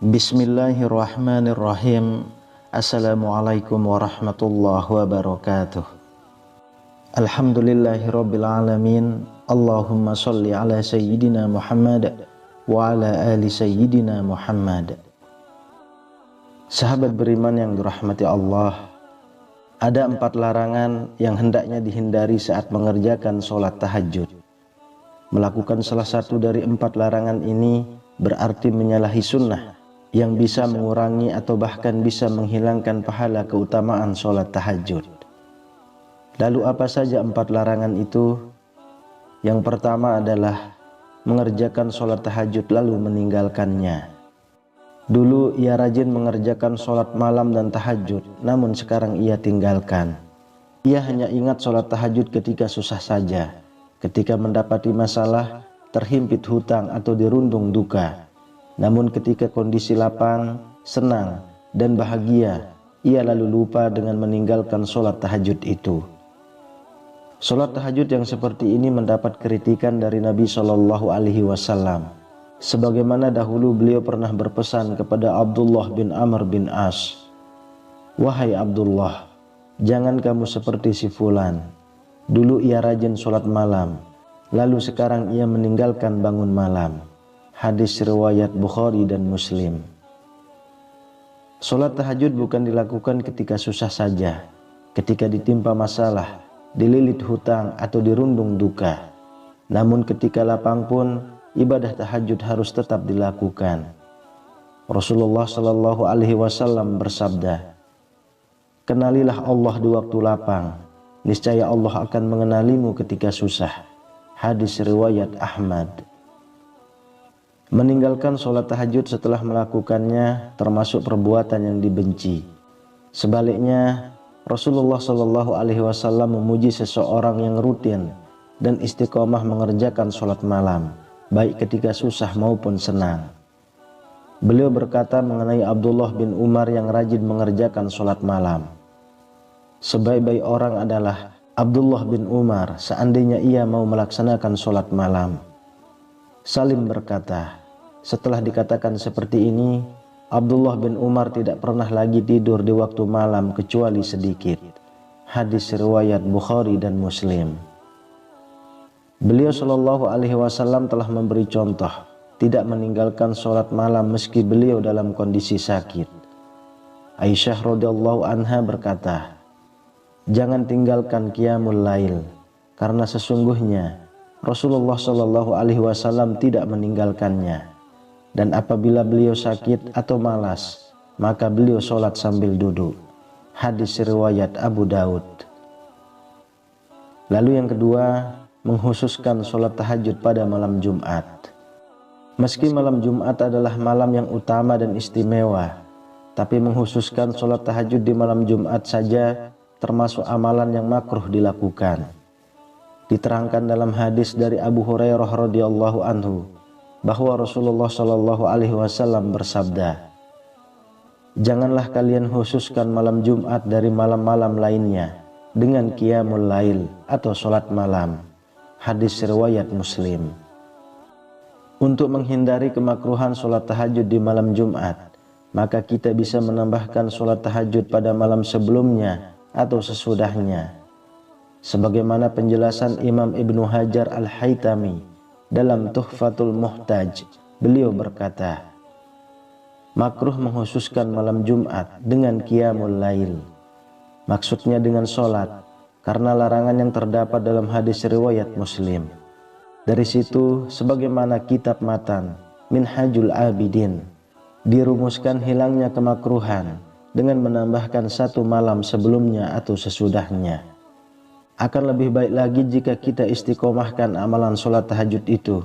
Bismillahirrahmanirrahim. Assalamualaikum warahmatullahi wabarakatuh. Alhamdulillahirabbil alamin. Allahumma shalli ala sayyidina Muhammad wa ala ali sayyidina Muhammad. Sahabat beriman yang dirahmati Allah, ada 4 larangan yang hendaknya dihindari saat mengerjakan sholat tahajud. Melakukan salah satu dari 4 larangan ini berarti menyalahi sunnah yang bisa mengurangi atau bahkan bisa menghilangkan pahala keutamaan sholat tahajud. Lalu apa saja 4 larangan itu? Yang pertama adalah mengerjakan sholat tahajud lalu meninggalkannya. Dulu ia rajin mengerjakan sholat malam dan tahajud, namun sekarang ia tinggalkan. Ia hanya ingat sholat tahajud ketika susah saja, ketika mendapati masalah, terhimpit hutang atau dirundung duka. Namun ketika kondisi lapang, senang, dan bahagia, ia lalu lupa dengan meninggalkan sholat tahajud itu. Sholat tahajud yang seperti ini mendapat kritikan dari Nabi SAW. Sebagaimana dahulu beliau pernah berpesan kepada Abdullah bin Amr bin As, "Wahai Abdullah, jangan kamu seperti si fulan. Dulu ia rajin sholat malam, lalu sekarang ia meninggalkan bangun malam." Hadis riwayat Bukhari dan Muslim. Sholat tahajud bukan dilakukan ketika susah saja, ketika ditimpa masalah, dililit hutang atau dirundung duka. Namun ketika lapang pun ibadah tahajud harus tetap dilakukan. Rasulullah SAW bersabda, "Kenalilah Allah di waktu lapang, niscaya Allah akan mengenalimu ketika susah." Hadis riwayat Ahmad. Meninggalkan sholat tahajud setelah melakukannya termasuk perbuatan yang dibenci. Sebaliknya, Rasulullah SAW memuji seseorang yang rutin dan istiqomah mengerjakan sholat malam, baik ketika susah maupun senang. Beliau berkata mengenai Abdullah bin Umar yang rajin mengerjakan sholat malam, "Sebaik-baik orang adalah Abdullah bin Umar seandainya ia mau melaksanakan sholat malam." Salim berkata, setelah dikatakan seperti ini, Abdullah bin Umar tidak pernah lagi tidur di waktu malam kecuali sedikit. Hadis riwayat Bukhari dan Muslim. Beliau SAW telah memberi contoh tidak meninggalkan sholat malam meski beliau dalam kondisi sakit. Aisyah radhiyallahu anha berkata, "Jangan tinggalkan qiyamul lail, karena sesungguhnya Rasulullah SAW tidak meninggalkannya. Dan apabila beliau sakit atau malas, maka beliau sholat sambil duduk." Hadis riwayat Abu Daud. Lalu yang kedua, menghususkan sholat tahajud pada malam Jumat. Meski malam Jumat adalah malam yang utama dan istimewa, tapi menghususkan sholat tahajud di malam Jumat saja termasuk amalan yang makruh dilakukan. Diterangkan dalam hadis dari Abu Hurairah radhiyallahu anhu bahwa Rasulullah SAW bersabda, "Janganlah kalian khususkan malam Jumat dari malam-malam lainnya dengan qiyamul lail atau sholat malam." Hadis riwayat Muslim. Untuk menghindari kemakruhan sholat tahajud di malam Jumat, maka kita bisa menambahkan sholat tahajud pada malam sebelumnya atau sesudahnya. Sebagaimana penjelasan Imam Ibnu Hajar Al-Haytami dalam Tuhfatul Muhtaj, beliau berkata, makruh menghususkan malam Jumat dengan qiyamul lail. Maksudnya dengan sholat, karena larangan yang terdapat dalam hadis riwayat Muslim. Dari situ, sebagaimana kitab matan Minhajul Abidin, dirumuskan hilangnya kemakruhan dengan menambahkan 1 malam sebelumnya atau sesudahnya. Akan lebih baik lagi jika kita istiqomahkan amalan sholat tahajud itu,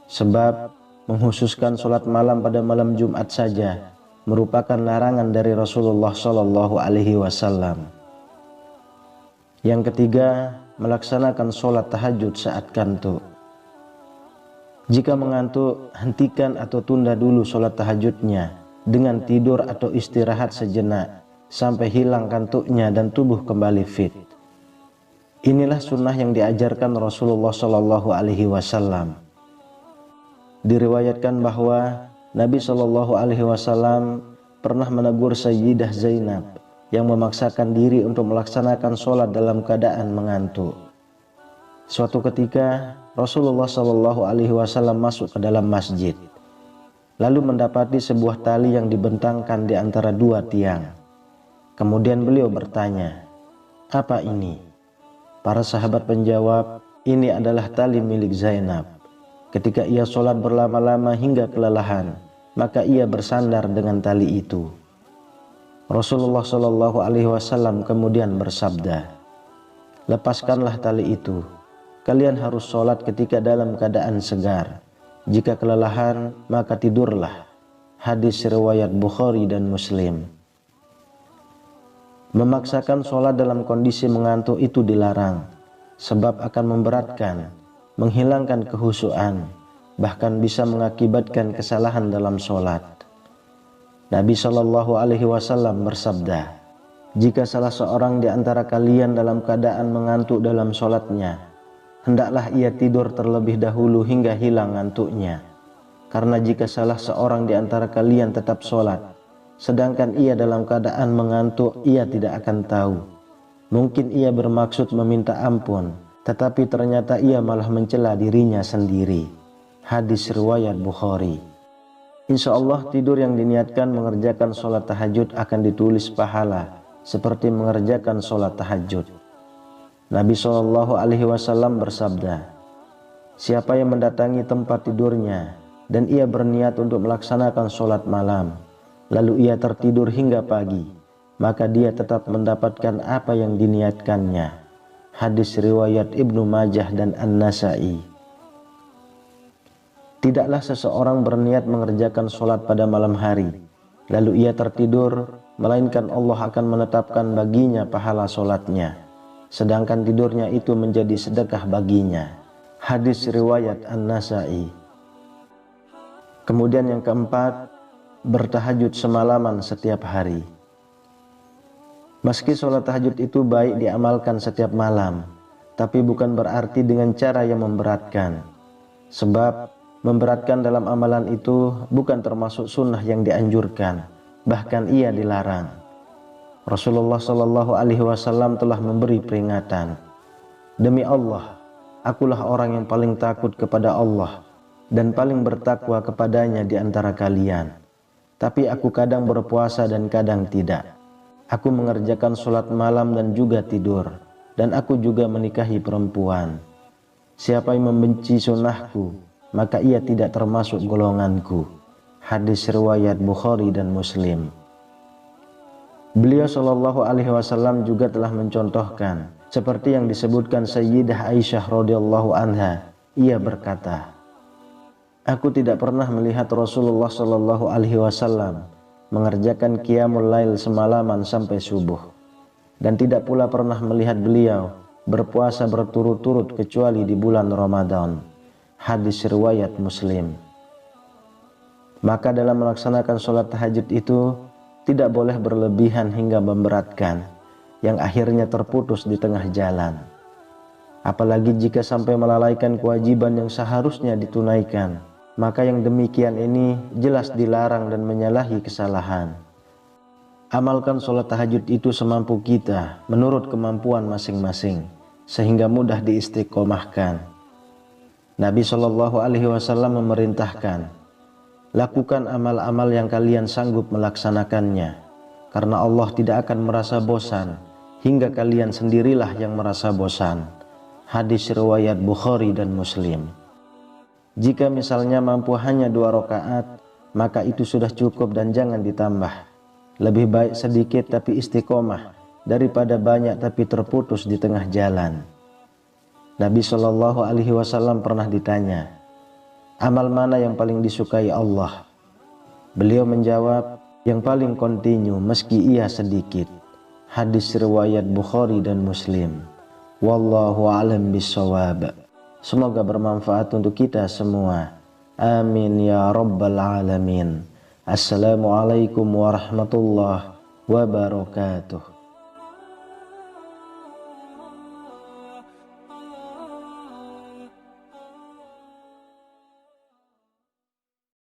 sebab menghususkan sholat malam pada malam Jumat saja merupakan larangan dari Rasulullah SAW. Yang ketiga, melaksanakan sholat tahajud saat kantuk. Jika mengantuk, hentikan atau tunda dulu sholat tahajudnya dengan tidur atau istirahat sejenak sampai hilang kantuknya dan tubuh kembali fit. Inilah sunnah yang diajarkan Rasulullah SAW. Diriwayatkan bahwa Nabi Shallallahu Alaihi Wasallam pernah menegur Sayyidah Zainab yang memaksakan diri untuk melaksanakan sholat dalam keadaan mengantuk. Suatu ketika Rasulullah Shallallahu Alaihi Wasallam masuk ke dalam masjid, lalu mendapati sebuah tali yang dibentangkan di antara dua tiang. Kemudian beliau bertanya, "Apa ini?" Para sahabat menjawab, "Ini adalah tali milik Zainab. Ketika ia sholat berlama-lama hingga kelelahan, maka ia bersandar dengan tali itu." Rasulullah Shallallahu Alaihi Wasallam kemudian bersabda, "Lepaskanlah tali itu. Kalian harus sholat ketika dalam keadaan segar. Jika kelelahan, maka tidurlah." Hadis riwayat Bukhari dan Muslim. Memaksakan sholat dalam kondisi mengantuk itu dilarang, sebab akan memberatkan, menghilangkan khusyuan, bahkan bisa mengakibatkan kesalahan dalam sholat. Nabi Shallallahu Alaihi Wasallam bersabda, "Jika salah seorang di antara kalian dalam keadaan mengantuk dalam sholatnya, hendaklah ia tidur terlebih dahulu hingga hilang ngantuknya. Karena jika salah seorang di antara kalian tetap sholat, sedangkan ia dalam keadaan mengantuk, ia tidak akan tahu. Mungkin ia bermaksud meminta ampun, tetapi ternyata ia malah mencela dirinya sendiri." Hadis riwayat Bukhari. Insya Allah tidur yang diniatkan mengerjakan sholat tahajud akan ditulis pahala seperti mengerjakan sholat tahajud. Nabi Shallallahu Alaihi Wasallam bersabda, "Siapa yang mendatangi tempat tidurnya dan ia berniat untuk melaksanakan sholat malam, lalu ia tertidur hingga pagi, maka dia tetap mendapatkan apa yang diniatkannya." Hadis riwayat Ibnu Majah dan An-Nasai. Tidaklah seseorang berniat mengerjakan sholat pada malam hari, lalu ia tertidur, melainkan Allah akan menetapkan baginya pahala sholatnya, sedangkan tidurnya itu menjadi sedekah baginya. Hadis riwayat An-Nasai. Kemudian yang keempat, bertahajud semalaman setiap hari. Meski sholat tahajud itu baik diamalkan setiap malam, tapi bukan berarti dengan cara yang memberatkan. Sebab memberatkan dalam amalan itu bukan termasuk sunnah yang dianjurkan, bahkan ia dilarang. Rasulullah Shallallahu Alaihi Wasallam telah memberi peringatan, "Demi Allah, akulah orang yang paling takut kepada Allah dan paling bertakwa kepadanya di antara kalian. Tapi aku kadang berpuasa dan kadang tidak. Aku mengerjakan sholat malam dan juga tidur, dan aku juga menikahi perempuan. Siapa yang membenci sunnahku, maka ia tidak termasuk golonganku." Hadis riwayat Bukhari dan Muslim. Beliau Shallallahu Alaihi Wasallam juga telah mencontohkan seperti yang disebutkan Sayyidah Aisyah radhiyallahu anha. Ia berkata, "Aku tidak pernah melihat Rasulullah Shallallahu Alaihi Wasallam mengerjakan qiyamul lail semalaman sampai subuh, dan tidak pula pernah melihat beliau berpuasa berturut-turut kecuali di bulan Ramadan." Hadis riwayat Muslim. Maka dalam melaksanakan sholat tahajud itu tidak boleh berlebihan hingga memberatkan, yang akhirnya terputus di tengah jalan. Apalagi jika sampai melalaikan kewajiban yang seharusnya ditunaikan, maka yang demikian ini jelas dilarang dan menyalahi kesalahan. Amalkan sholat tahajud itu semampu kita menurut kemampuan masing-masing, sehingga mudah diistiqomahkan. Nabi Shallallahu Alaihi Wasallam memerintahkan, "Lakukan amal-amal yang kalian sanggup melaksanakannya, karena Allah tidak akan merasa bosan hingga kalian sendirilah yang merasa bosan." Hadis riwayat Bukhari dan Muslim. Jika misalnya mampu hanya 2 rakaat, maka itu sudah cukup dan jangan ditambah. Lebih baik sedikit tapi istiqomah daripada banyak tapi terputus di tengah jalan. Nabi Shallallahu Alaihi Wasallam pernah ditanya, "Amal mana yang paling disukai Allah?" Beliau menjawab, "Yang paling kontinu meski ia sedikit." Hadis riwayat Bukhari dan Muslim. Wallahu a'lam bishawab. Semoga bermanfaat untuk kita semua. Amin ya rabbal alamin. Assalamualaikum warahmatullahi wabarakatuh.